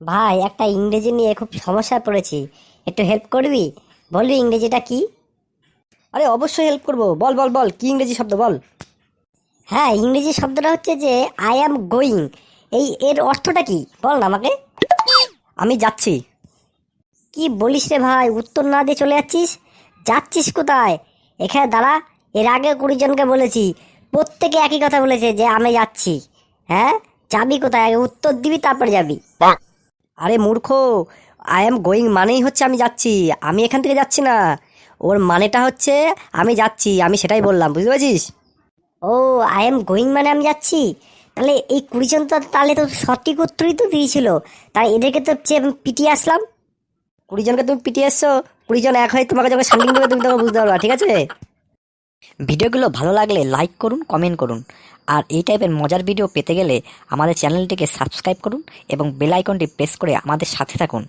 ভাই একটা ইংরেজি নিয়ে খুব সমস্যায় পড়েছি, একটু হেল্প করবি? বলবি ইংরেজিটা কি? আরে অবশ্যই হেল্প করবো। বল বল বল, কি ইংরেজি শব্দ বল। হ্যাঁ, ইংরেজি শব্দটা হচ্ছে যে আই অ্যাম গোয়িং। এর অর্থটা কি বল না আমাকে। আমি যাচ্ছি। কি বলিস রে ভাই, উত্তর না দিয়ে চলে যাচ্ছিস? যাচ্ছিস কোথায়? এখানে দাঁড়া। এর আগে 20 জনকে বলেছি, প্রত্যেকে একই কথা বলেছে যে আমি যাচ্ছি। হ্যাঁ, যাবি কোথায়? আগে উত্তর দিবি, তারপর যাবি। আরে মূর্খ, আই এম গোয়িং মানেই হচ্ছে আমি যাচ্ছি। আমি এখান থেকে যাচ্ছি না। ওর মানেটা হচ্ছে আমি যাচ্ছি, আমি সেটাই বললাম, বুঝতে পারছিস? ও, আই এম গোয়িং মানে আমি যাচ্ছি। তাহলে এই 20 জন তো তাহলে তো সঠিক উত্তরই তো দিয়েছিল। তাই এদেরকে তো পিটিয়ে আসলাম। 20 জনকে তুমি পিটিয়ে এসছো। 20 জন এক হয়ে তোমাকে যখন শান্ডিং দেবে তুমি তখন বুঝতে পারবা, ঠিক আছে? ভিডিওগুলো ভালো লাগলে লাইক করুন, কমেন্ট করুন। আর এই টাইপের মজার ভিডিও পেতে গেলে আমাদের চ্যানেলটিকে সাবস্ক্রাইব করুন এবং বেল আইকনটি প্রেস করে আমাদের সাথে থাকুন।